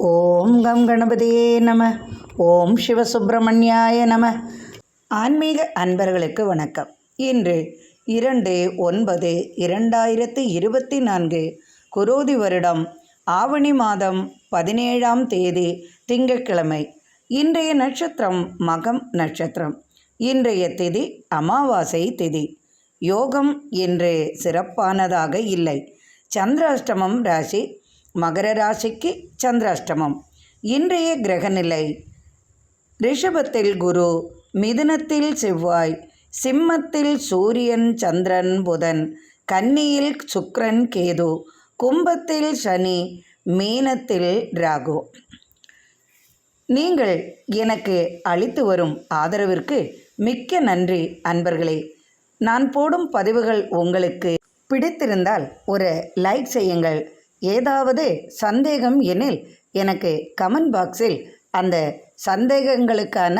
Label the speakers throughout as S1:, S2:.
S1: ஓம் come கணபதியே நம. ஓம் சிவசுப்பிரமணியாய நம. ஆன்மீக அன்பர்களுக்கு வணக்கம். இன்று 2/9/2024 குரோதி வருடம் ஆவணி மாதம் 17ஆம் தேதி திங்கட்கிழமை. இன்றைய நட்சத்திரம் மகம் நட்சத்திரம். இன்றைய திதி அமாவாசை திதி. யோகம் இன்று சிறப்பானதாக இல்லை. சந்திராஷ்டமம் ராசி மகர ராசிக்கு சந்திராஷ்டமம். இன்றைய கிரகநிலை: ரிஷபத்தில் குரு, மிதுனத்தில் செவ்வாய், சிம்மத்தில் சூரியன் சந்திரன் புதன், கன்னியில் சுக்கிரன் கேது, கும்பத்தில் சனி, மீனத்தில் ராகு. நீங்கள் எனக்கு அளித்து வரும் ஆதரவிற்கு மிக்க நன்றி அன்பர்களே. நான் போடும் பதிவுகள் உங்களுக்கு பிடித்திருந்தால் ஒரு லைக் செய்யுங்கள். ஏதாவது சந்தேகம் எனில் எனக்கு கமெண்ட் பாக்ஸில் அந்த சந்தேகங்களுக்கான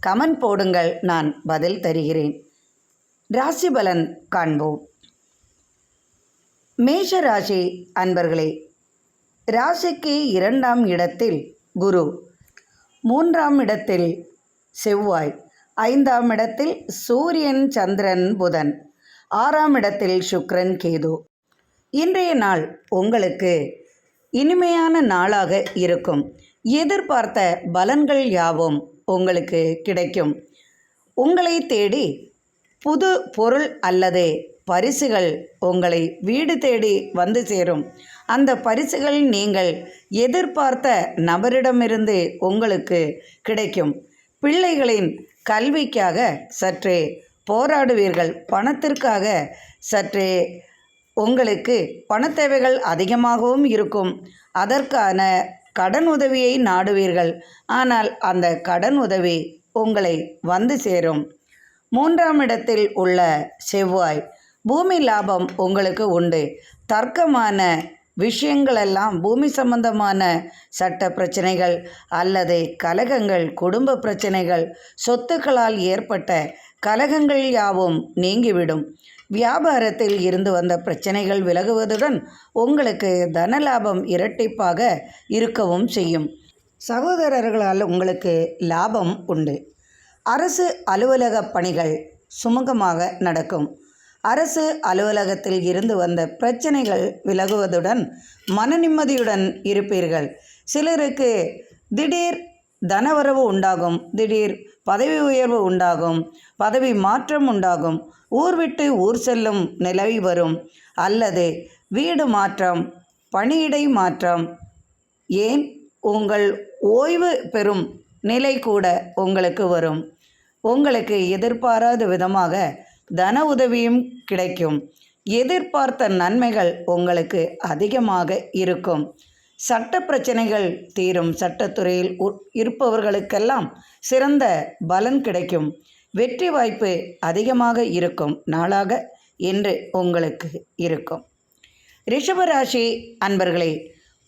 S1: கமெண்ட் போடுங்கள், நான் பதில் தருகிறேன். ராசி பலன் காண்போம். மேஷ ராசி அன்பர்களே, ராசிக்கு 2ஆம் இடத்தில் குரு, 3ஆம் இடத்தில் செவ்வாய், 5ஆம் இடத்தில் சூரியன் சந்திரன் புதன், 6ஆம் இடத்தில் சுக்கிரன் கேது. இன்றைய நாள் உங்களுக்கு இனிமையான நாளாக இருக்கும். எதிர்பார்த்த பலன்கள் யாவும் உங்களுக்கு கிடைக்கும். உங்களை தேடி புது பொருள் அல்லது பரிசுகள் உங்களை வீடு தேடி வந்து சேரும். அந்த பரிசுகள் நீங்கள் எதிர்பார்த்த நபரிடமிருந்து உங்களுக்கு கிடைக்கும். பிள்ளைகளின் கல்விக்காக சற்றே போராடுவீர்கள். பணத்திற்காக சற்றே உங்களுக்கு பணத்தேவைகள் அதிகமாகவும் இருக்கும். அதற்கான கடன் உதவியை நாடுவீர்கள். ஆனால் அந்த கடன் உதவி உங்களை வந்து சேரும். 3ஆம் இடத்தில் உள்ள செவ்வாய், பூமி லாபம் உங்களுக்கு உண்டு. தர்க்கமான விஷயங்களெல்லாம், பூமி சம்பந்தமான சட்ட பிரச்சனைகள் அல்லது கலகங்கள், குடும்ப பிரச்சனைகள், சொத்துக்களால் ஏற்பட்ட கலகங்கள் யாவும் நீங்கிவிடும். வியாபாரத்தில் இருந்து வந்த பிரச்சனைகள் விலகுவதுடன் உங்களுக்கு தனலாபம் இரட்டிப்பாக இருக்கவும் செய்யும். சகோதரர்களால் உங்களுக்கு லாபம் உண்டு. அரசு அலுவலக பணிகள் சுமூகமாக நடக்கும். அரசு அலுவலகத்தில் இருந்து வந்த பிரச்சனைகள் விலகுவதுடன் மன நிம்மதியுடன் இருப்பீர்கள். சிலருக்கு திடீர் தனவரவு உண்டாகும். திடீர் பதவி உயர்வு உண்டாகும். பதவி மாற்றம் உண்டாகும். ஊர் விட்டு ஊர் செல்லும் நிலவி வரும். அல்லது வீடு மாற்றம், பணியிடை மாற்றம், ஏன் உங்கள் ஓய்வு பெறும் நிலை கூட உங்களுக்கு வரும். உங்களுக்கு எதிர்பாராத விதமாக தன உதவியும் கிடைக்கும். எதிர்பார்த்த நன்மைகள் உங்களுக்கு அதிகமாக இருக்கும். சட்ட பிரச்சனைகள் தீரும். சட்டத்துறையில் இருப்பவர்களுக்கெல்லாம் சிறந்த பலன் கிடைக்கும். வெற்றி வாய்ப்பு அதிகமாக இருக்கும் நாளாக இன்று உங்களுக்கு இருக்கும். ரிஷபராசி அன்பர்களே,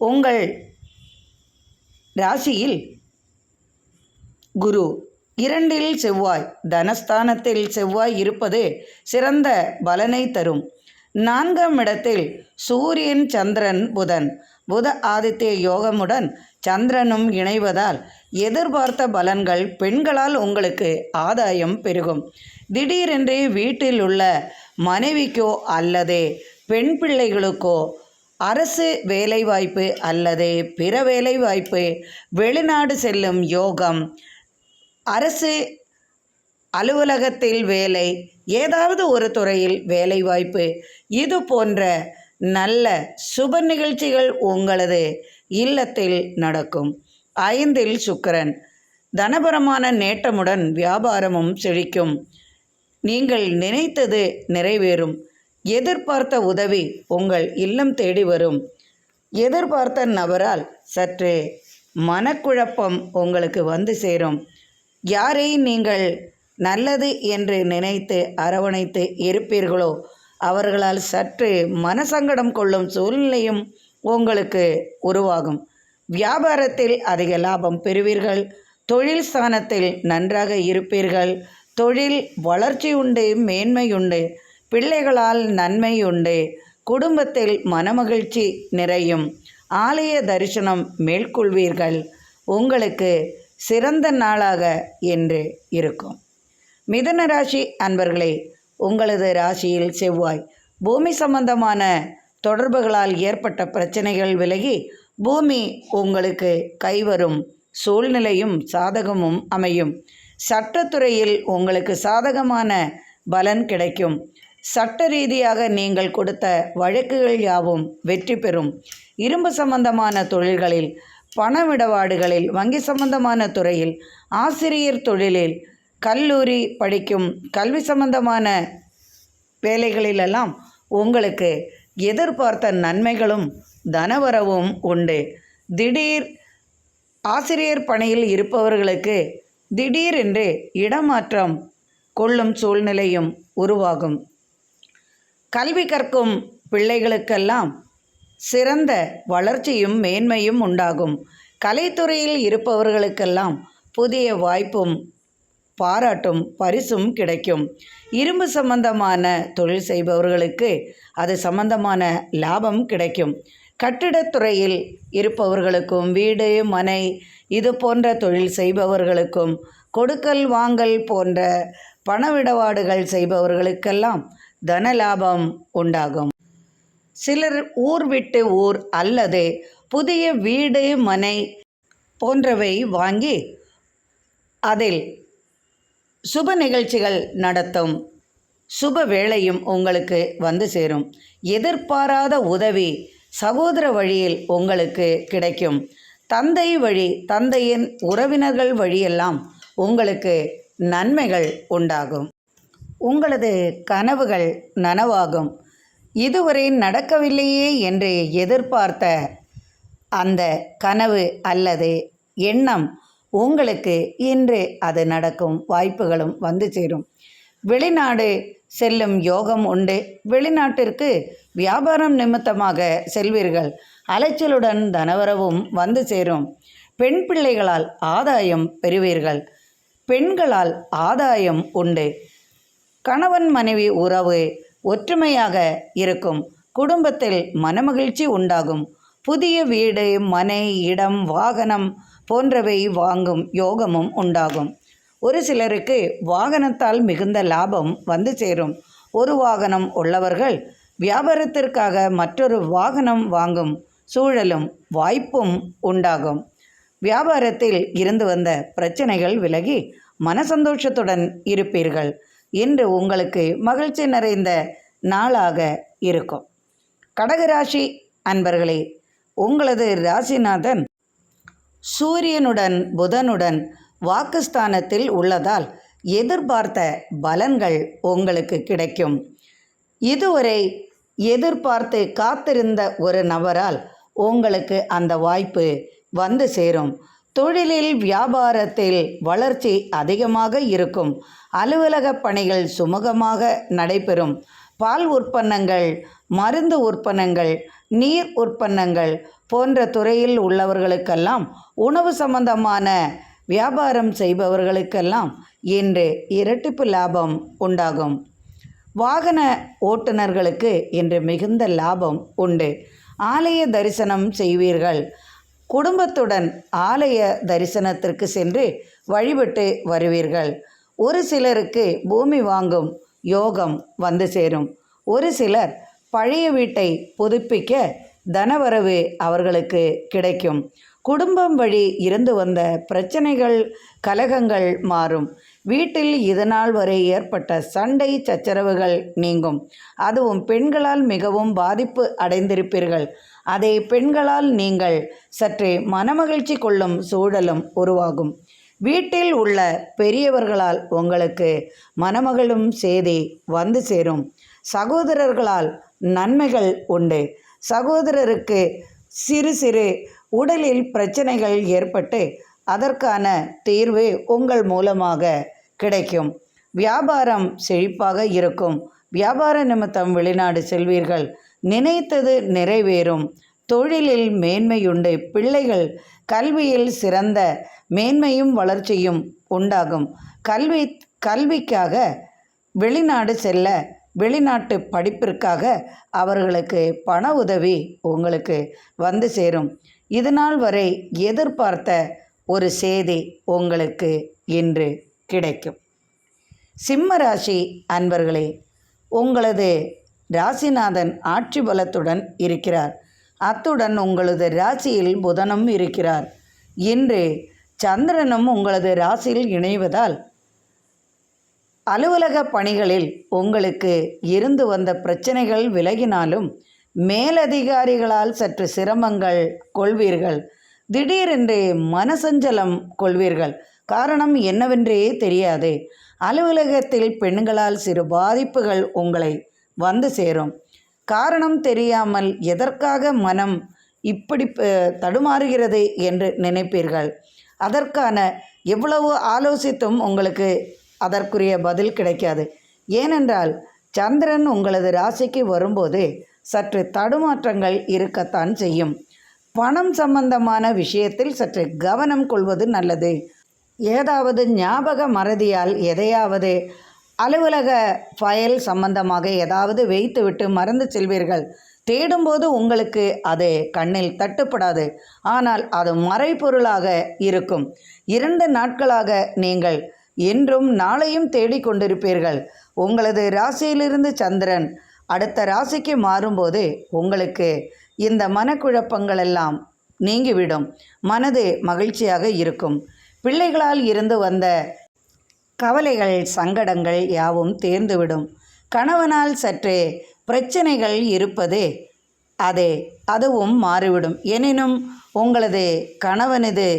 S1: உங்கள் ராசியில் குரு, 2இல் செவ்வாய், தனஸ்தானத்தில் செவ்வாய் இருப்பது சிறந்த பலனை தரும். 4ஆம் இடத்தில் சூரியன் சந்திரன் புதன், புத ஆதித்ய யோகமுடன் சந்திரனும் இணைவதால் எதிர்பார்த்த பலன்கள். பெண்களால் உங்களுக்கு ஆதாயம் பெருகும். திடீரென்று வீட்டில் உள்ள மனைவிக்கோ அல்லது பெண் பிள்ளைகளுக்கோ அரசு வேலைவாய்ப்பு அல்லது பிற வேலைவாய்ப்பு, வெளிநாடு செல்லும் யோகம், அரசு அலுவலகத்தில் வேலை, ஏதாவது ஒரு துறையில் வேலைவாய்ப்பு, இது போன்ற நல்ல சுப நிகழ்ச்சிகள் உங்களது இல்லத்தில் நடக்கும். 5இல் சுக்கிரன், தனபரமான நேட்டமுடன் வியாபாரமும் செழிக்கும். நீங்கள் நினைத்தது நிறைவேறும். எதிர்பார்த்த உதவி உங்கள் இல்லம் தேடி வரும். எதிர்பார்த்த நபரால் சற்று மனக்குழப்பம் உங்களுக்கு வந்து சேரும். யாரை நீங்கள் நல்லது என்று நினைத்து அரவணைத்து இருப்பீர்களோ அவர்களால் சற்று மனசங்கடம் கொள்ளும் சூழ்நிலையும் உங்களுக்கு உருவாகும். வியாபாரத்தில் அதிக லாபம் பெறுவீர்கள். தொழில் ஸ்தானத்தில் நன்றாக இருப்பீர்கள். தொழில் வளர்ச்சி உண்டு, மேன்மை உண்டு. பிள்ளைகளால் நன்மை உண்டு. குடும்பத்தில் மனமகிழ்ச்சி நிறையும். ஆலய தரிசனம் மேற்கொள்வீர்கள். உங்களுக்கு சிறந்த நாளாக என்று இருக்கும். மிதுன ராசி அன்பர்களே, உங்களது ராசியில் செவ்வாய் பூமி சம்பந்தமான தொடர்புகளால் ஏற்பட்ட பிரச்சனைகள் விலகி பூமி உங்களுக்கு கைவரும் சூழ்நிலையும் சாதகமும் அமையும். சட்டத்துறையில் உங்களுக்கு சாதகமான பலன் கிடைக்கும். சட்ட ரீதியாக நீங்கள் கொடுத்த வழக்குகள் யாவும் வெற்றி பெறும். இரும்பு சம்பந்தமான தொழில்களில், பணவிடபாடுகளில், வங்கி சம்பந்தமான துறையில், ஆசிரியர் தொழிலில், கல்லூரி படிக்கும் கல்வி சம்பந்தமான வேலைகளிலெல்லாம் உங்களுக்கு எதிர்பார்த்த நன்மைகளும் தனவரவும் உண்டு. ஆசிரியர் பணியில் இருப்பவர்களுக்கு திடீரென்று இடமாற்றம் கொள்ளும் சூழ்நிலையும் உருவாகும். கல்வி கற்கும் பிள்ளைகளுக்கெல்லாம் சிறந்த வளர்ச்சியும் மேன்மையும் உண்டாகும். கலைத்துறையில் இருப்பவர்களுக்கெல்லாம் புதிய வாய்ப்பும் பாராட்டும் பரிசும் கிடைக்கும். இரும்பு சம்பந்தமான தொழில் செய்பவர்களுக்கு அது சம்பந்தமான லாபம் கிடைக்கும். கட்டிடத்துறையில் இருப்பவர்களுக்கும், வீடு மனை இது போன்ற தொழில் செய்பவர்களுக்கும், கொடுக்கல் வாங்கல் போன்ற பணவிடபாடுகள் செய்பவர்களுக்கெல்லாம் தன லாபம் உண்டாகும். சிலர் ஊர் விட்டு ஊர் அல்லது புதிய வீடு மனை போன்றவை வாங்கி அதில் சுப நிகழ்ச்சிகள் நடத்தும் சுப வேளையும் உங்களுக்கு வந்து சேரும். எதிர்பாராத உதவி சகோதர வழியில் உங்களுக்கு கிடைக்கும். தந்தை வழி, தந்தையின் உறவினர்கள் வழியெல்லாம் உங்களுக்கு நன்மைகள் உண்டாகும். உங்களது கனவுகள் நனவாகும். இதுவரை நடக்கவில்லையே என்று எதிர்பார்த்த அந்த கனவு அல்லது எண்ணம் உங்களுக்கு இன்று அது நடக்கும் வாய்ப்புகளும் வந்து சேரும். வெளிநாடு செல்லும் யோகம் உண்டு. வெளிநாட்டிற்கு வியாபாரம் நிமித்தமாக செல்வீர்கள். அலைச்சலுடன் தனவரவும் வந்து சேரும். பெண் பிள்ளைகளால் ஆதாயம் பெறுவீர்கள். பெண்களால் ஆதாயம் உண்டு. கணவன் மனைவி உறவு ஒற்றுமையாக இருக்கும். குடும்பத்தில் மனமகிழ்ச்சி உண்டாகும். புதிய வீடு மனை இடம் வாகனம் போன்றவை வாங்கும் யோகமும் உண்டாகும். ஒரு சிலருக்கு வாகனத்தால் மிகுந்த லாபம் வந்து சேரும். ஒரு வாகனம் உள்ளவர்கள் வியாபாரத்திற்காக மற்றொரு வாகனம் வாங்கும் சூழலும் வாய்ப்பும் உண்டாகும். வியாபாரத்தில் இருந்து வந்த பிரச்சனைகள் விலகி மனசந்தோஷத்துடன் இருப்பீர்கள். இன்று உங்களுக்கு மகிழ்ச்சி நிறைந்த நாளாக இருக்கும். கடகராசி அன்பர்களே, உங்களது ராசிநாதன் சூரியனுடன் புதனுடன் வாக்குஸ்தானத்தில் உள்ளதால் எதிர்பார்த்த பலன்கள் உங்களுக்கு கிடைக்கும். இதுவரை எதிர்பார்த்து காத்திருந்த ஒரு நபரால் உங்களுக்கு அந்த வாய்ப்பு வந்து சேரும். தொழிலில் வியாபாரத்தில் வளர்ச்சி அதிகமாக இருக்கும். அலுவலக பணிகள் சுமூகமாக நடைபெறும். பால் உற்பன்னங்கள், மருந்து உற்பன்னங்கள், நீர் உற்பன்னங்கள் போன்ற துறையில் உள்ளவர்களுக்கெல்லாம், உணவு சம்பந்தமான வியாபாரம் செய்பவர்களுக்கெல்லாம் இன்று இரட்டிப்பு லாபம் உண்டாகும். வாகன ஓட்டுநர்களுக்கு இன்று மிகுந்த லாபம் உண்டு. ஆலய தரிசனம் செய்வீர்கள். குடும்பத்துடன் ஆலய தரிசனத்திற்கு சென்று வழிபட்டு வருவீர்கள். ஒரு சிலருக்கு பூமி வாங்கும் யோகம் வந்து சேரும். ஒரு சிலர் பழைய வீட்டை புதுப்பிக்க தனவரவு அவர்களுக்கு கிடைக்கும். குடும்பம் வழி இருந்து வந்த பிரச்சனைகள் கலகங்கள் மாறும். வீட்டில் இதுநாள் வரை ஏற்பட்ட சண்டை சச்சரவுகள் நீங்கும். அதுவும் பெண்களால் மிகவும் பாதிப்பு அடைந்திருப்பீர்கள். அதை பெண்களால் நீங்கள் சற்றே மனமகிழ்ச்சி கொள்ளும் சூழலும் உருவாகும். வீட்டில் உள்ள பெரியவர்களால் உங்களுக்கு மனமகிழும் செய்தி வந்து சேரும். சகோதரர்களால் நன்மைகள் உண்டு. சகோதரருக்கு சிறு சிறு உடலில் பிரச்சனைகள் ஏற்பட்டு அதற்கான தீர்வு உங்கள் மூலமாக கிடைக்கும். வியாபாரம் செழிப்பாக இருக்கும். வியாபார நிமித்தம் வெளிநாடு செல்வீர்கள். நினைத்தது நிறைவேறும். தொழிலில் மேன்மையுண்டு. பிள்ளைகள் கல்வியில் சிறந்த மேன்மையும் வளர்ச்சியும் உண்டாகும். கல்விக்காக வெளிநாடு செல்ல வெளிநாட்டு படிப்பிற்காக அவர்களுக்கு பண உதவி உங்களுக்கு வந்து சேரும். இதுநாள் வரை எதிர்பார்த்த ஒரு செய்தி உங்களுக்கு இன்று கிடைக்கும். சிம்ம ராசி அன்பர்களே, உங்களது ராசிநாதன் ஆட்சி பலத்துடன் இருக்கிறார். அத்துடன் உங்களது ராசியில் புதனும் இருக்கிறார். இன்று சந்திரனும் உங்களது ராசியில் இணைவதால் அலுவலக பணிகளில் உங்களுக்கு இருந்து வந்த பிரச்சனைகள் விலகினாலும் மேலதிகாரிகளால் சற்று சிரமங்கள் கொள்வீர்கள். திடீரென்று மனசஞ்சலம் கொள்வீர்கள். காரணம் என்னவென்றே தெரியாது. அலுவலகத்தில் பெண்களால் சிறு பாதிப்புகள் உங்களை வந்து சேரும். காரணம் தெரியாமல் எதற்காக மனம் இப்படி தடுமாறுகிறது என்று நினைப்பீர்கள். அதற்கான எவ்வளவு ஆலோசித்தும் உங்களுக்கு அதற்குரிய பதில் கிடைக்காது. ஏனென்றால் சந்திரன் உங்களது ராசிக்கு வரும்போது சற்று தடுமாற்றங்கள் இருக்கத்தான் செய்யும். பணம் சம்பந்தமான விஷயத்தில் சற்று கவனம் கொள்வது நல்லது. ஏதாவது ஞாபக மறதியால் எதையாவது அலுவலக ஃபைல் சம்பந்தமாக ஏதாவது வைத்துவிட்டு மறந்து செல்வீர்கள். தேடும்போது உங்களுக்கு அது கண்ணில் தட்டுப்படாது. ஆனால் அது மறைபொருளாக இருக்கும். 2 நாட்களாக நீங்கள் இன்றும் நாளையும் தேடிக்கொண்டிருப்பீர்கள். உங்களது ராசியிலிருந்து சந்திரன் அடுத்த ராசிக்கு மாறும்போது உங்களுக்கு இந்த மனக்குழப்பங்கள் எல்லாம் நீங்கிவிடும். மனது மகிழ்ச்சியாக இருக்கும். பிள்ளைகளால் இருந்து வந்த கவலைகள் சங்கடங்கள் யாவும் தேர்ந்துவிடும். கணவனால் சற்றே பிரச்சனைகள் இருப்பது அதுவும் மாறிவிடும். எனினும் உங்களது கணவனது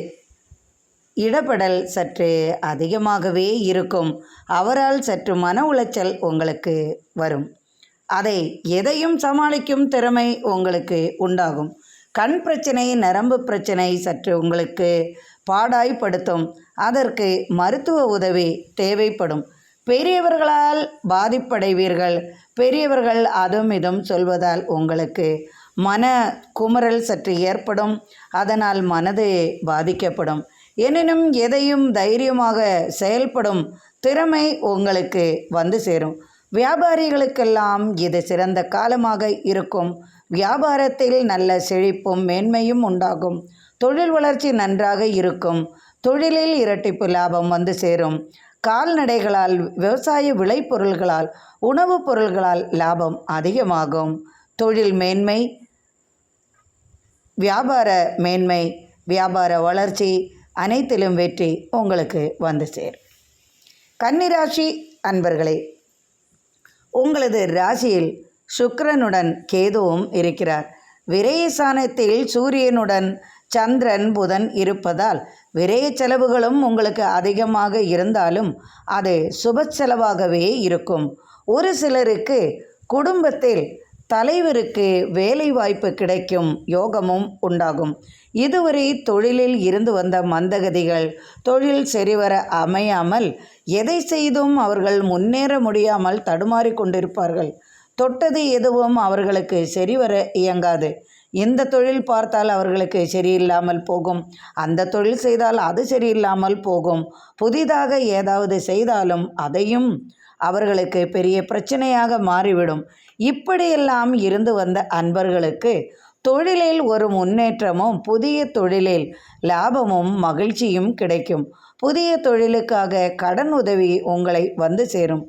S1: இடப்படல் சற்று அதிகமாகவே இருக்கும். அவரால் சற்று மன உளைச்சல் உங்களுக்கு வரும். எதையும் சமாளிக்கும் திறமை உங்களுக்கு உண்டாகும். கண் பிரச்சனை, நரம்பு பிரச்சனை சற்று உங்களுக்கு பாடாய்படுத்தும். அதற்கு மருத்துவ உதவி தேவைப்படும். பெரியவர்களால் பாதிப்படைவீர்கள். பெரியவர்கள் அதுவும் இதுவும் சொல்வதால் உங்களுக்கு மன குமரல் சற்று ஏற்படும். அதனால் மனது பாதிக்கப்படும். எனினும் எதையும் தைரியமாக செயல்படும் திறமை உங்களுக்கு வந்து சேரும். வியாபாரிகளுக்கெல்லாம் இது சிறந்த காலமாக இருக்கும். வியாபாரத்தில் நல்ல செழிப்பும் மேன்மையும் உண்டாகும். தொழில் வளர்ச்சி நன்றாக இருக்கும். தொழிலில் இரட்டிப்பு லாபம் வந்து சேரும். கால்நடைகளால், விவசாய விளைபொருள்களால், உணவுப் பொருள்களால் லாபம் அதிகமாகும். தொழில் மேன்மை, வியாபார மேன்மை, வியாபார வளர்ச்சி அனைத்திலும் வெற்றி உங்களுக்கு வந்து சேரும். கன்னிராசி அன்பர்களே, உங்களது ராசியில் சுக்கிரனுடன் கேதுவும் இருக்கிறார். விரயஸ்தானத்தில் சூரியனுடன் சந்திரன், புதன் இருப்பதால் விரய செலவுகளும் உங்களுக்கு அதிகமாக இருந்தாலும் அது சுப செலவாகவே இருக்கும். ஒரு சிலருக்கு குடும்பத்தில் தலைவருக்கு வேலை வாய்ப்பு கிடைக்கும் யோகமும் உண்டாகும். இதுவரை தொழிலில் இருந்து வந்த மந்தகதிகள் தொழில் சரிவர அமையாமல் எதை செய்தும் அவர்கள் முன்னேற முடியாமல் தடுமாறி கொண்டிருப்பார்கள். தொட்டது எதுவும் அவர்களுக்கு சரிவர இயங்காது. இந்த தொழில் பார்த்தால் அவர்களுக்கு சரியில்லாமல் போகும். அந்த தொழில் செய்தால் அது சரியில்லாமல் போகும். புதிதாக ஏதாவது செய்தாலும் அதையும் அவர்களுக்கு பெரிய பிரச்சனையாக மாறிவிடும். இப்படியெல்லாம் இருந்து வந்த அன்பர்களுக்கு தொழிலில் ஒரு முன்னேற்றமும், புதிய தொழிலில் லாபமும் மகிழ்ச்சியும் கிடைக்கும். புதிய தொழிலுக்காக கடன் உதவி உங்களை வந்து சேரும்.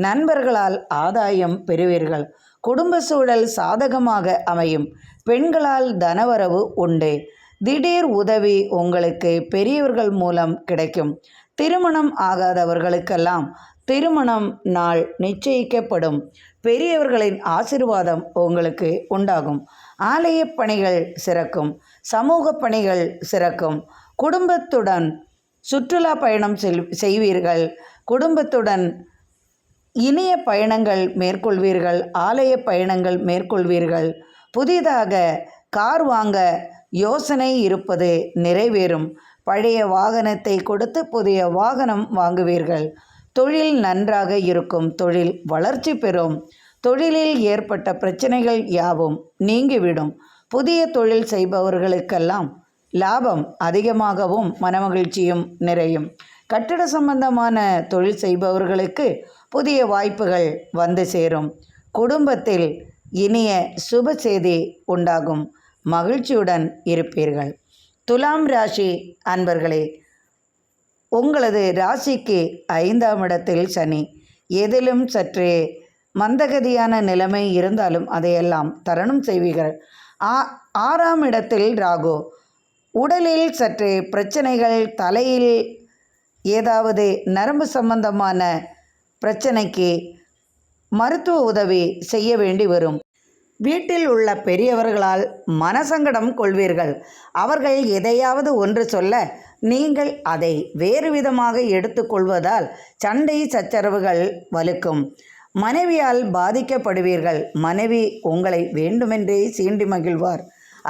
S1: நண்பர்களால் ஆதாயம் பெறுவீர்கள். குடும்ப சூழல் சாதகமாக அமையும். பெண்களால் தனவரவு உண்டு. திடீர் உதவி உங்களுக்கு பெரியவர்கள் மூலம் கிடைக்கும். திருமணம் ஆகாதவர்களுக்கெல்லாம் திருமணம் நாள் நிச்சயிக்கப்படும். பெரியவர்களின் ஆசீர்வாதம் உங்களுக்கு உண்டாகும். ஆலய பணிகள் சிறக்கும். சமூக பணிகள் சிறக்கும். குடும்பத்துடன் சுற்றுலா பயணம் செய்வீர்கள். குடும்பத்துடன் இனிய பயணங்கள் மேற்கொள்வீர்கள். ஆலய பயணங்கள் மேற்கொள்வீர்கள். புதிதாக கார் வாங்க யோசனை இருப்பது நிறைவேறும். பழைய வாகனத்தை கொடுத்து புதிய வாகனம் வாங்குவீர்கள். தொழில் நன்றாக இருக்கும். தொழில் வளர்ச்சி பெறும். தொழிலில் ஏற்பட்ட பிரச்சனைகள் யாவும் நீங்கிவிடும். புதிய தொழில் செய்பவர்களுக்கெல்லாம் லாபம் அதிகமாகவும் மனமகிழ்ச்சியும் நிறையும். கட்டிட சம்பந்தமான தொழில் செய்பவர்களுக்கு புதிய வாய்ப்புகள் வந்து சேரும். குடும்பத்தில் இனிய சுப செய்தி உண்டாகும். மகிழ்ச்சியுடன் இருப்பீர்கள். துலாம் ராசி அன்பர்களே, உங்களது ராசிக்கு 5ஆம் இடத்தில் சனி. எதிலும் சற்றே மந்தகதியான நிலைமை இருந்தாலும் அதையெல்லாம் தருணம் செய்வீர்கள். 6ஆம் இடத்தில் ராகு. உடலில் சற்றே பிரச்சனைகள், தலையில் ஏதாவது நரம்பு சம்பந்தமான பிரச்சனைக்கு மருத்துவ உதவி செய்ய வேண்டி வரும். வீட்டில் உள்ள பெரியவர்களால் மனசங்கடம் கொள்வீர்கள். அவர்கள் எதையாவது ஒன்று சொல்ல நீங்கள் அதை வேறு விதமாக எடுத்துக்கொள்வதால் சண்டை சச்சரவுகள் வலுக்கும். மனைவியால் பாதிக்கப்படுவீர்கள். மனைவி உங்களை வேண்டுமென்றே சீண்டி மகிழ்வார்.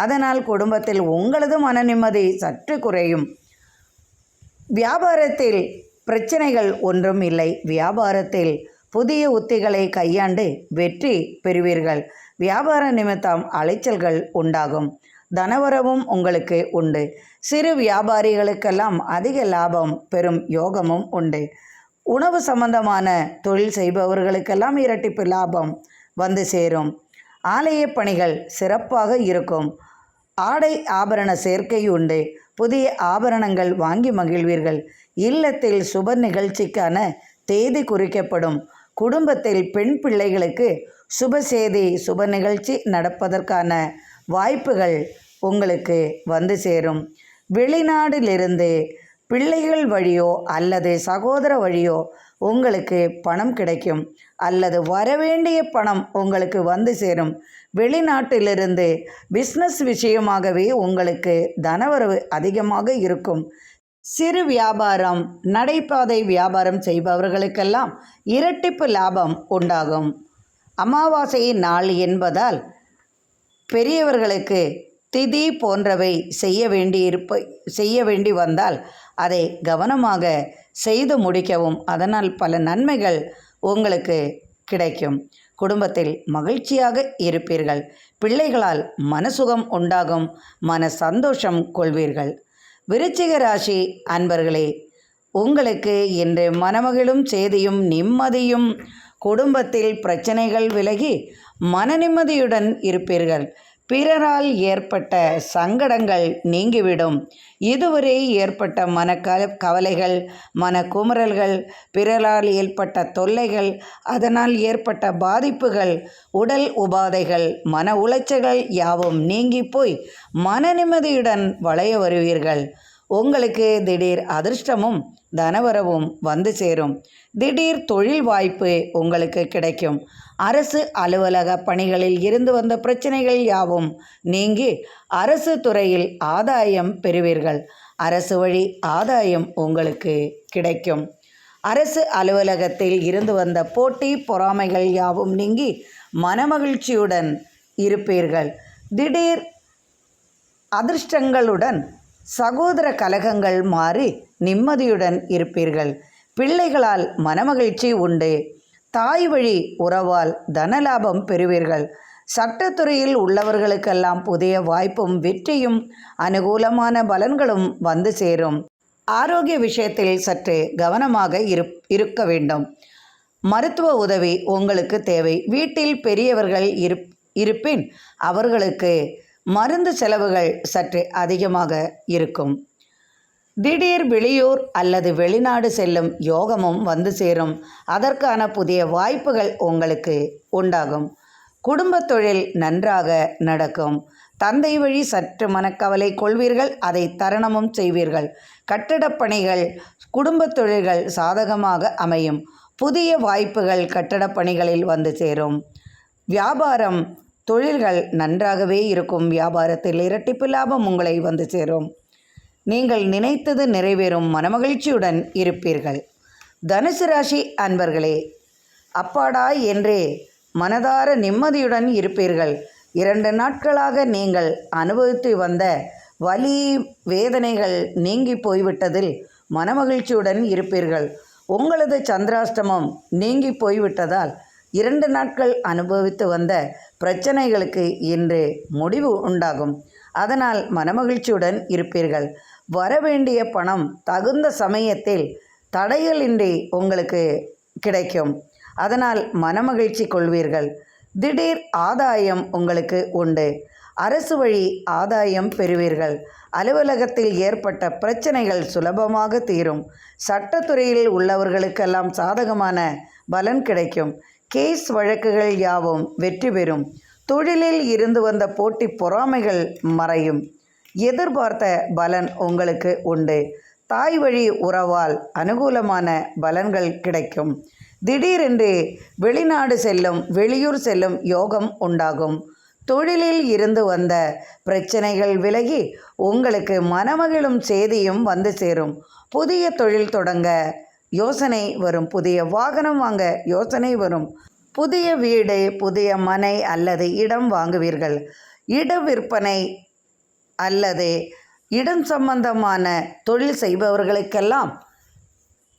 S1: அதனால் குடும்பத்தில் உங்களது மன நிம்மதி சற்று குறையும். வியாபாரத்தில் பிரச்சனைகள் ஒன்றும் இல்லை. வியாபாரத்தில் புதிய உத்திகளை கையாண்டு வெற்றி பெறுவீர்கள். வியாபார நிமித்தம் அலைச்சல்கள் உண்டாகும். தனவரவும் உங்களுக்கு உண்டு. சிறு வியாபாரிகளுக்கெல்லாம் அதிக லாபம் பெறும் யோகமும் உண்டு. உணவு சம்பந்தமான தொழில் செய்பவர்களுக்கெல்லாம் இரட்டிப்பு லாபம் வந்து சேரும். ஆலய பணிகள் சிறப்பாக இருக்கும். ஆடை ஆபரண சேர்க்கை உண்டு. புதிய ஆபரணங்கள் வாங்கி மகிழ்வீர்கள். இல்லத்தில் சுப நிகழ்ச்சிக்கான தேதி குறிக்கப்படும். குடும்பத்தில் பெண் பிள்ளைகளுக்கு சுப செய்தி, சுப நிகழ்ச்சி நடப்பதற்கான வாய்ப்புகள் உங்களுக்கு வந்து சேரும். வெளிநாட்டிலிருந்து பிள்ளைகள் வழியோ அல்லது சகோதர வழியோ உங்களுக்கு பணம் கிடைக்கும் அல்லது வரவேண்டிய பணம் உங்களுக்கு வந்து சேரும். வெளிநாட்டிலிருந்து பிஸ்னஸ் விஷயமாகவே உங்களுக்கு தனவரவு அதிகமாக இருக்கும். சிறு வியாபாரம், நடைபாதை வியாபாரம் செய்பவர்களுக்கெல்லாம் இரட்டிப்பு லாபம் உண்டாகும். அமாவாசை நாள் என்பதால் பெரியவர்களுக்கு திதி போன்றவை செய்ய வேண்டி வந்தால் அதை கவனமாக செய்து முடிக்கவும். அதனால் பல நன்மைகள் உங்களுக்கு கிடைக்கும். குடும்பத்தில் மகிழ்ச்சியாக இருப்பீர்கள். பிள்ளைகளால் மனசுகம் உண்டாகும். மன சந்தோஷம் கொள்வீர்கள். விருச்சிக ராசி அன்பர்களே, உங்களுக்கு இன்று மனமகிழும் செய்தியும் நிம்மதியும். குடும்பத்தில் பிரச்சனைகள் விலகி மன நிம்மதியுடன் இருப்பீர்கள். பிறரால் ஏற்பட்ட சங்கடங்கள் நீங்கிவிடும். இதுவரை ஏற்பட்ட கவலைகள், மனக்குமுறல்கள், பிறரால் ஏற்பட்ட தொல்லைகள், அதனால் ஏற்பட்ட பாதிப்புகள், உடல் உபாதைகள், மன உளைச்சல்கள் யாவும் நீங்கி போய் மன நிம்மதியுடன் வளைய வருவீர்கள். உங்களுக்கு திடீர் அதிர்ஷ்டமும் தனவரவும் வந்து சேரும். திடீர் தொழில் வாய்ப்பு உங்களுக்கு கிடைக்கும். அரசு அலுவலக பணிகளில் இருந்து வந்த பிரச்சனைகள் யாவும் நீங்கி அரசு துறையில் ஆதாயம் பெறுவீர்கள். அரசு வழி ஆதாயம் உங்களுக்கு கிடைக்கும். அரசு அலுவலகத்தில் இருந்து வந்த போட்டி பொறாமைகள் யாவும் நீங்கி மனமகிழ்ச்சியுடன் இருப்பீர்கள். திடீர் அதிர்ஷ்டங்களுடன் சகோதர கலகங்கள் மாறி நிம்மதியுடன் இருப்பீர்கள். பிள்ளைகளால் மனமகிழ்ச்சி உண்டு. தாய் வழி உறவால் தனலாபம் பெறுவீர்கள். சட்டத்துறையில் உள்ளவர்களுக்கெல்லாம் புதிய வாய்ப்பும் வெற்றியும் அனுகூலமான பலன்களும் வந்து சேரும். ஆரோக்கிய விஷயத்தில் சற்று கவனமாக இருக்க வேண்டும். மருத்துவ உதவி உங்களுக்கு தேவை. வீட்டில் பெரியவர்கள் இருப்பின் அவர்களுக்கு மருந்து செலவுகள் சற்று அதிகமாக இருக்கும். திடீர் வெளியூர் அல்லது வெளிநாடு செல்லும் யோகமும் வந்து சேரும். அதற்கான புதிய வாய்ப்புகள் உங்களுக்கு உண்டாகும். குடும்ப தொழில் நன்றாக நடக்கும். தந்தை வழி சற்று மனக்கவலை கொள்வீர்கள். அதை தருணமும் செய்வீர்கள். கட்டடப் பணிகள், குடும்ப தொழில்கள் சாதகமாக அமையும். புதிய வாய்ப்புகள் கட்டடப் பணிகளில் வந்து சேரும். வியாபாரம், தொழில்கள் நன்றாகவே இருக்கும். வியாபாரத்தில் இரட்டிப்பு லாபம் உங்களை வந்து சேரும். நீங்கள் நினைத்தது நிறைவேறும். மனமகிழ்ச்சியுடன் இருப்பீர்கள். தனுசு ராசி அன்பர்களே, அப்பாடா என்றே மனதார நிம்மதியுடன் இருப்பீர்கள். 2 நாட்களாக நீங்கள் அனுபவித்து வந்த வலி வேதனைகள் நீங்கி போய்விட்டதில் மனமகிழ்ச்சியுடன் இருப்பீர்கள். உங்களது சந்திராஷ்டமம் நீங்கி போய்விட்டதால் 2 நாட்கள் அனுபவித்து வந்த பிரச்சனைகளுக்கு இன்று முடிவு உண்டாகும். அதனால் மனமகிழ்ச்சியுடன் இருப்பீர்கள். வரவேண்டிய பணம் தகுந்த சமயத்தில் தடைகளின்றி உங்களுக்கு கிடைக்கும். அதனால் மனமகிழ்ச்சி கொள்வீர்கள். திடீர் ஆதாயம் உங்களுக்கு உண்டு. அரசு வழி ஆதாயம் பெறுவீர்கள். அலுவலகத்தில் ஏற்பட்ட பிரச்சனைகள் சுலபமாக தீரும். சட்டத்துறையில் உள்ளவர்களுக்கெல்லாம் சாதகமான பலன் கிடைக்கும். கேஸ் வழக்குகள் யாவும் வெற்றி பெறும். தொழிலில் இருந்து வந்த போட்டி பொறாமைகள் மறையும். எதிர்பார்த்த பலன் உங்களுக்கு உண்டு. தாய் வழி உறவால் அனுகூலமான பலன்கள் கிடைக்கும். திடீரென்று வெளிநாடு செல்லும், வெளியூர் செல்லும் யோகம் உண்டாகும். தொழிலில் இருந்து வந்த பிரச்சனைகள் விலகி உங்களுக்கு மனமகிழும் செய்தியும் வந்து சேரும். புதிய தொழில் தொடங்க யோசனை வரும். புதிய வாகனம் வாங்க யோசனை வரும். புதிய வீடு, புதிய மனை அல்லது இடம் வாங்குவீர்கள். இட விற்பனை அல்லது இடம் சம்பந்தமான தொழில் செய்பவர்களுக்கெல்லாம்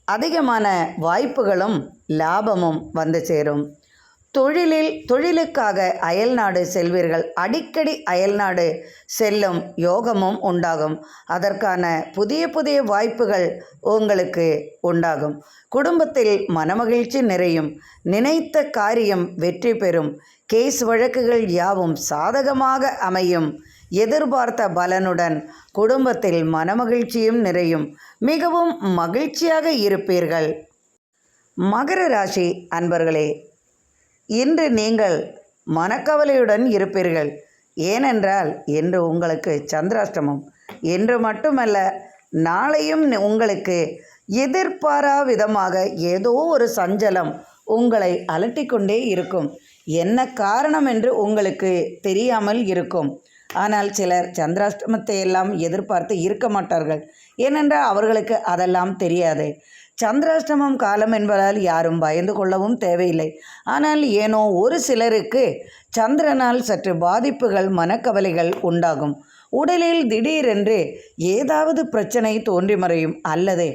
S1: அதிகமான வாய்ப்புகளும் லாபமும் வந்து சேரும். தொழிலுக்காக அயல்நாடு செல்வீர்கள். அடிக்கடி அயல்நாடு செல்லும் யோகமும் உண்டாகும். அதற்கான புதிய வாய்ப்புகள் உங்களுக்கு உண்டாகும். குடும்பத்தில் மனமகிழ்ச்சி நிறையும். நினைத்த காரியம் வெற்றி பெறும். கேஸ் வழக்குகள் யாவும் சாதகமாக அமையும். எதிர்பார்த்த பலனுடன் குடும்பத்தில் மனமகிழ்ச்சியும் நிறையும். மிகவும் மகிழ்ச்சியாக இருப்பீர்கள். மகர ராசி அன்பர்களே, இன்று நீங்கள் மனக்கவலையுடன் இருப்பீர்கள். ஏனென்றால் இன்று உங்களுக்கு சந்திராஷ்டமம். இன்று மட்டுமல்ல, நாளையும் உங்களுக்கு எதிர்பாரா விதமாக ஏதோ ஒரு சஞ்சலம் உங்களை அலட்டிக்கொண்டே இருக்கும். என்ன காரணம் என்று உங்களுக்கு தெரியாமல் இருக்கும். ஆனால் சிலர் சந்திராஷ்டமத்தை எல்லாம் எதிர்பார்த்து இருக்க மாட்டார்கள். ஏனென்றால் அவர்களுக்கு அதெல்லாம் தெரியாது. சந்திராஷ்டமம் காலம் என்பதால் யாரும் பயந்து கொள்ளவும் தேவையில்லை. ஆனால் ஏனோ ஒரு சிலருக்கு சந்திரனால் சற்று பாதிப்புகள், மனக்கவலைகள் உண்டாகும். உடலில் திடீரென்று ஏதாவது பிரச்சனை தோன்றி மறையும். அல்லது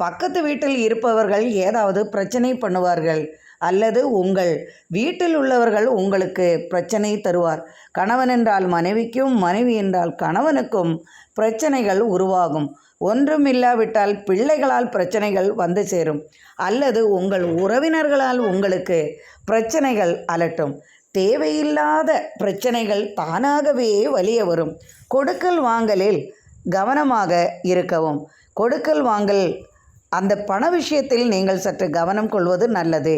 S1: பக்கத்து வீட்டில் இருப்பவர்கள் ஏதாவது பிரச்சனை பண்ணுவார்கள். அல்லது உங்கள் வீட்டில் உள்ளவர்கள் உங்களுக்கு பிரச்சனை தருவார். கணவன் என்றால் மனைவிக்கும், மனைவி என்றால் கணவனுக்கும் பிரச்சனைகள் உருவாகும். ஒன்றுமில்லாவிட்டால் பிள்ளைகளால் பிரச்சனைகள் வந்து சேரும். அல்லது உங்கள் உறவினர்களால் உங்களுக்கு பிரச்சனைகள் அலட்டும். தேவையில்லாத பிரச்சனைகள் தானாகவே வலிய வரும். கொடுக்கல் வாங்கலில் கவனமாக இருக்கவும். கொடுக்கல் வாங்கல் அந்த பண விஷயத்தில் நீங்கள் சற்று கவனம் கொள்வது நல்லது.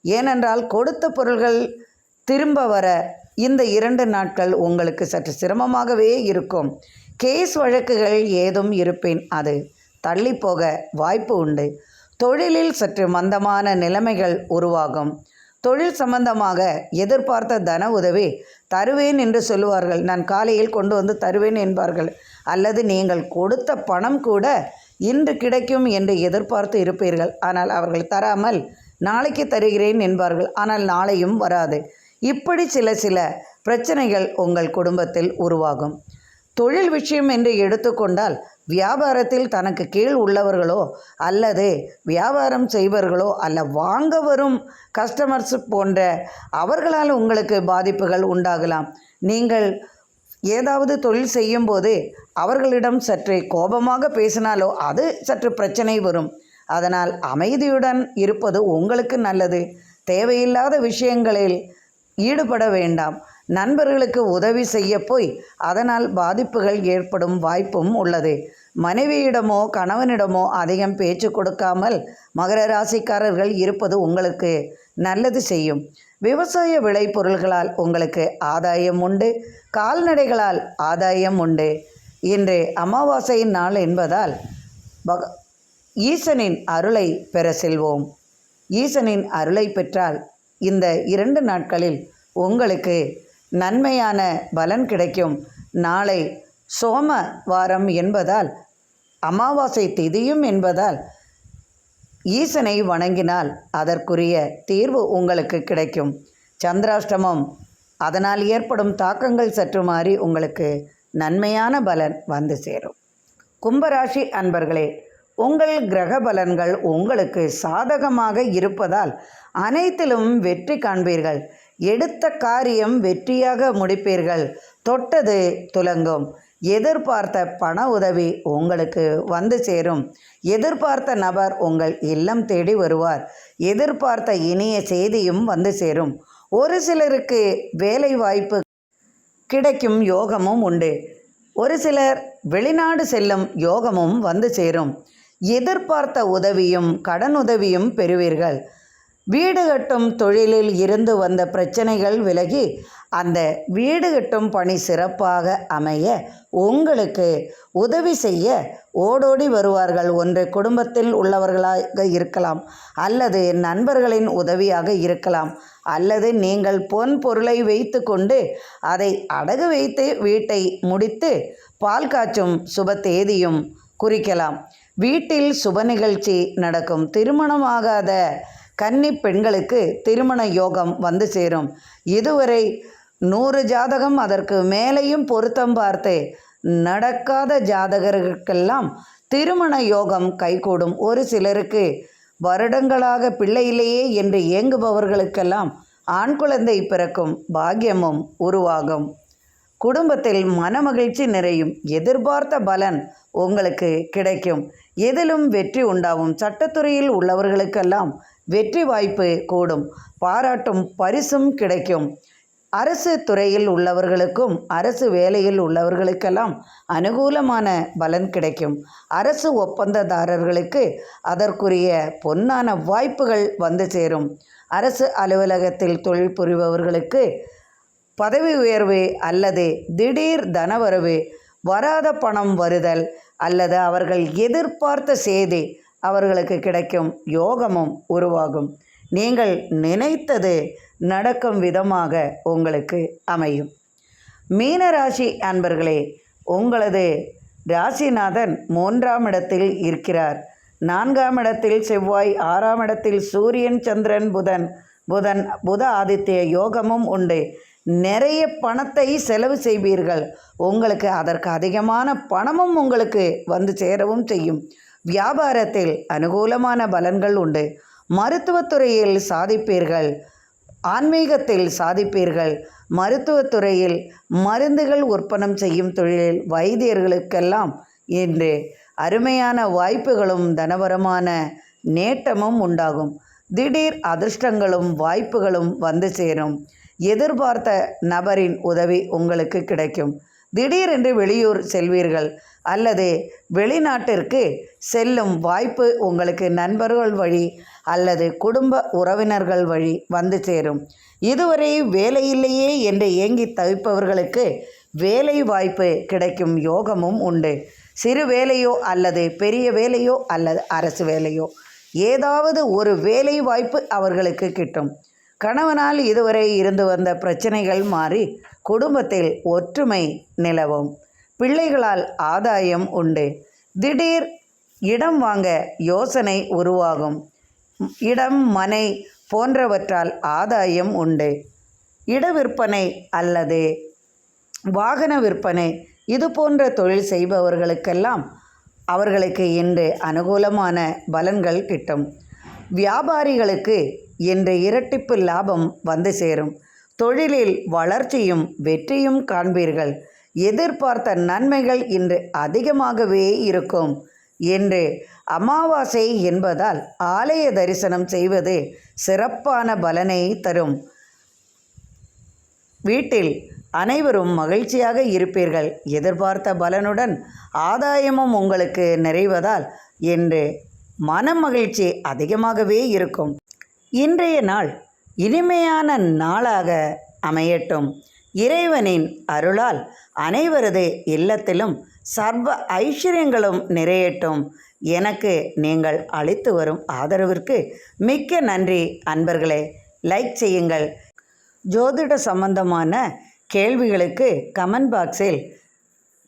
S1: ஏனென்றால் கொடுத்த பொருள்கள் திரும்ப வர இந்த 2 நாட்கள் உங்களுக்கு சற்று சிரமமாகவே இருக்கும். கேஸ் வழக்குகள் ஏதும் இருப்பேன் அது தள்ளிப்போக வாய்ப்பு உண்டு. தொழிலில் சற்று மந்தமான நிலைமைகள் உருவாகும். தொழில் சம்பந்தமாக எதிர்பார்த்த தன உதவி தருவேன் என்று சொல்லுவார்கள். நான் காலையில் கொண்டு வந்து தருவேன் என்பார்கள். அல்லது நீங்கள் கொடுத்த பணம் கூட இன்று கிடைக்கும் என்று எதிர்பார்த்து இருப்பீர்கள். ஆனால் அவர்கள் தராமல் நாளைக்கு தருகிறேன் என்பார்கள். ஆனால் நாளையும் வராது. இப்படி சில பிரச்சனைகள் உங்கள் குடும்பத்தில் உருவாகும். தொழில் விஷயம் என்று எடுத்துக்கொண்டால் வியாபாரத்தில் தனக்கு கீழ் உள்ளவர்களோ அல்லது வியாபாரம் செய்பவர்களோ அல்ல வாங்க வரும் கஸ்டமர்ஸ் போன்ற அவர்களால் உங்களுக்கு பாதிப்புகள் உண்டாகலாம். நீங்கள் ஏதாவது தொழில் செய்யும்போது அவர்களிடம் சற்று கோபமாக பேசினாலோ அது சற்று பிரச்சனை வரும். அதனால் அமைதியுடன் இருப்பது உங்களுக்கு நல்லது. தேவையில்லாத விஷயங்களில் ஈடுபட வேண்டாம். நண்பர்களுக்கு உதவி செய்ய போய் அதனால் பாதிப்புகள் ஏற்படும் வாய்ப்பும் உள்ளது. மனைவியிடமோ கணவனிடமோ அதிகம் பேச்சு கொடுக்காமல் மகர ராசிக்காரர்கள் இருப்பது உங்களுக்கு நல்லது செய்யும். விவசாய விளைபொருள்களால் உங்களுக்கு ஆதாயம் உண்டு. கால்நடைகளால் ஆதாயம் உண்டு. இன்று அமாவாசை நாள் என்பதால் ஈசனின் அருளை பெற செல்வோம். ஈசனின் அருளை பெற்றால் இந்த 2 நாட்களில் உங்களுக்கு நன்மையான பலன் கிடைக்கும். நாளை சோமவாரம் என்பதால் அமாவாசை திதியும் என்பதால் ஈசனை வணங்கினால் அதற்குரிய தீர்வு உங்களுக்கு கிடைக்கும். சந்திராஷ்டமம் அதனால் ஏற்படும் தாக்கங்கள் சற்று மாறி உங்களுக்கு நன்மையான பலன் வந்து சேரும். கும்பராசி அன்பர்களே, உங்கள் கிரக பலன்கள் உங்களுக்கு சாதகமாக இருப்பதால் அனைத்திலும் வெற்றி காண்பீர்கள். எடுத்த காரியம் வெற்றியாக முடிப்பீர்கள். தொட்டது துலங்கும். எதிர்பார்த்த பண உதவி உங்களுக்கு வந்து சேரும். எதிர்பார்த்த நபர் உங்கள் இல்லம் தேடி வருவார். எதிர்பார்த்த இனிய செய்தியும் வந்து சேரும். ஒரு சிலருக்கு வேலை வாய்ப்பு கிடைக்கும் யோகமும் உண்டு. ஒரு சிலர் வெளிநாடு செல்லும் யோகமும் வந்து சேரும். எதிர்பார்த்த உதவியும் கடன் உதவியும் பெறுவீர்கள். வீடு கட்டும் தொழிலில் இருந்து வந்த பிரச்சனைகள் விலகி அந்த வீடு கட்டும் பணி சிறப்பாக அமைய உங்களுக்கு உதவி செய்ய ஓடோடி வருவார்கள். ஒன்று குடும்பத்தில் உள்ளவர்களாக இருக்கலாம், அல்லது நண்பர்களின் உதவியாக இருக்கலாம், அல்லது நீங்கள் பொன் பொருளை வைத்து கொண்டு அதை அடகு வைத்து வீட்டை முடித்து பால் காய்ச்சும் சுப தேதியும் குறிக்கலாம். வீட்டில் சுப நிகழ்ச்சி நடக்கும். திருமணமாகாத கன்னி பெண்களுக்கு திருமண யோகம் வந்து சேரும். இதுவரை 100 ஜாதகம் அதற்கு மேலேயும் பொருத்தம் பார்த்து நடக்காத ஜாதகர்களுக்கெல்லாம் திருமண யோகம் கைகூடும். ஒரு சிலருக்கு வருடங்களாக பிள்ளை இல்லையே என்று ஏங்குபவர்களுக்கெல்லாம் ஆண் குழந்தை பிறக்கும் பாக்கியமும் உருவாகும். குடும்பத்தில் மனமகிழ்ச்சி நிறையும். எதிர்பார்த்த பலன் உங்களுக்கு கிடைக்கும். எதிலும் வெற்றி உண்டாகும். சட்டத்துறையில் உள்ளவர்களுக்கெல்லாம் வெற்றி வாய்ப்பு கூடும். பாராட்டும் பரிசும் கிடைக்கும். அரசு துறையில் உள்ளவர்களுக்கும் அரசு வேலையில் உள்ளவர்களுக்கெல்லாம் அனுகூலமான பலன் கிடைக்கும். அரசு ஒப்பந்ததாரர்களுக்கு அதற்குரிய பொன்னான வாய்ப்புகள் வந்து சேரும். அரசு அலுவலகத்தில் தொழில் புரிபவர்களுக்கு பதவி உயர்வு அல்லது திடீர் தனவரவு, வராத பணம் வருதல் அல்லது அவர்கள் எதிர்பார்த்த செய்தி அவர்களுக்கு கிடைக்கும் யோகமும் உருவாகும். நீங்கள் நினைத்தது நடக்கும் விதமாக உங்களுக்கு அமையும். மீனராசி அன்பர்களே, உங்களது ராசிநாதன் 3ஆம் இடத்தில் இருக்கிறார். 4ஆம் இடத்தில் செவ்வாய், 6ஆம் இடத்தில் சூரியன், சந்திரன், புத ஆதித்ய யோகமும் உண்டு. நிறைய பணத்தை செலவு செய்வீர்கள். உங்களுக்கு அதற்கு அதிகமான பணமும் உங்களுக்கு வந்து சேரவும் செய்யும். வியாபாரத்தில் அனுகூலமான பலன்கள் உண்டு. மருத்துவத்துறையில் சாதிப்பீர்கள். ஆன்மீகத்தில் சாதிப்பீர்கள். மருத்துவத்துறையில் மருந்துகள் உற்பத்தம் செய்யும் தொழிலில் வைத்தியர்களுக்கெல்லாம் இன்று அருமையான வாய்ப்புகளும் தனவரமான நேட்டமும் உண்டாகும். திடீர் அதிர்ஷ்டங்களும் வாய்ப்புகளும் வந்து சேரும். எதிர்பார்த்த நபரின் உதவி உங்களுக்கு கிடைக்கும். திடீரென்று வெளியூர் செல்வீர்கள் அல்லது வெளிநாட்டிற்கு செல்லும் வாய்ப்பு உங்களுக்கு நண்பர்கள் வழி அல்லது குடும்ப உறவினர்கள் வழி வந்து சேரும். இதுவரை வேலையில்லையே என்று ஏங்கி தவிப்பவர்களுக்கு வேலை வாய்ப்பு கிடைக்கும் யோகமும் உண்டு. சிறு வேலையோ அல்லது பெரிய வேலையோ அல்லது அரசு வேலையோ ஏதாவது ஒரு வேலை வாய்ப்பு அவர்களுக்கு கிட்டும். கணவனால் இதுவரை இருந்து வந்த பிரச்சனைகள் மாறி குடும்பத்தில் ஒற்றுமை நிலவும். பிள்ளைகளால் ஆதாயம் உண்டு. திடீர் இடம் வாங்க யோசனை உருவாகும். இடம், மனை போன்றவற்றால் ஆதாயம் உண்டு. இட விற்பனை அல்லது வாகன விற்பனை இது போன்ற தொழில் செய்பவர்களுக்கெல்லாம் அவர்களுக்கு இன்று அனுகூலமான பலன்கள் கிட்டும். வியாபாரிகளுக்கு இன்று இரட்டிப்பு லாபம் வந்து சேரும். தொழிலில் வளர்ச்சியும் வெற்றியும் காண்பீர்கள். எதிர்பார்த்த நன்மைகள் இன்று அதிகமாகவே இருக்கும். என்று அமாவாசை என்பதால் ஆலய தரிசனம் செய்வது சிறப்பான பலனை தரும். வீட்டில் அனைவரும் மகிழ்ச்சியாக இருப்பீர்கள். எதிர்பார்த்த பலனுடன் ஆதாயமும் உங்களுக்கு நிறைவதால் என்று மன மகிழ்ச்சி அதிகமாகவே இருக்கும். இன்றைய நாள் இனிமையான நாளாக அமையட்டும். இறைவனின் அருளால் அனைவரது இல்லத்திலும் சர்வ ஐஸ்வர்யங்களும் நிறையட்டும். எனக்கு நீங்கள் அளித்து வரும் ஆதரவிற்கு மிக்க நன்றி அன்பர்களே. லைக் செய்யுங்கள். ஜோதிட சம்பந்தமான கேள்விகளுக்கு கமெண்ட் பாக்ஸில்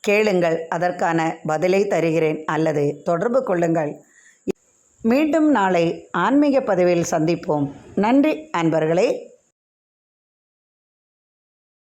S1: கேளுங்கள், அதற்கான பதிலை தருகிறேன் அல்லது தொடர்பு கொள்ளுங்கள். மீண்டும் நாளை ஆன்மீக பதிவில் சந்திப்போம். நன்றி அன்பர்களே.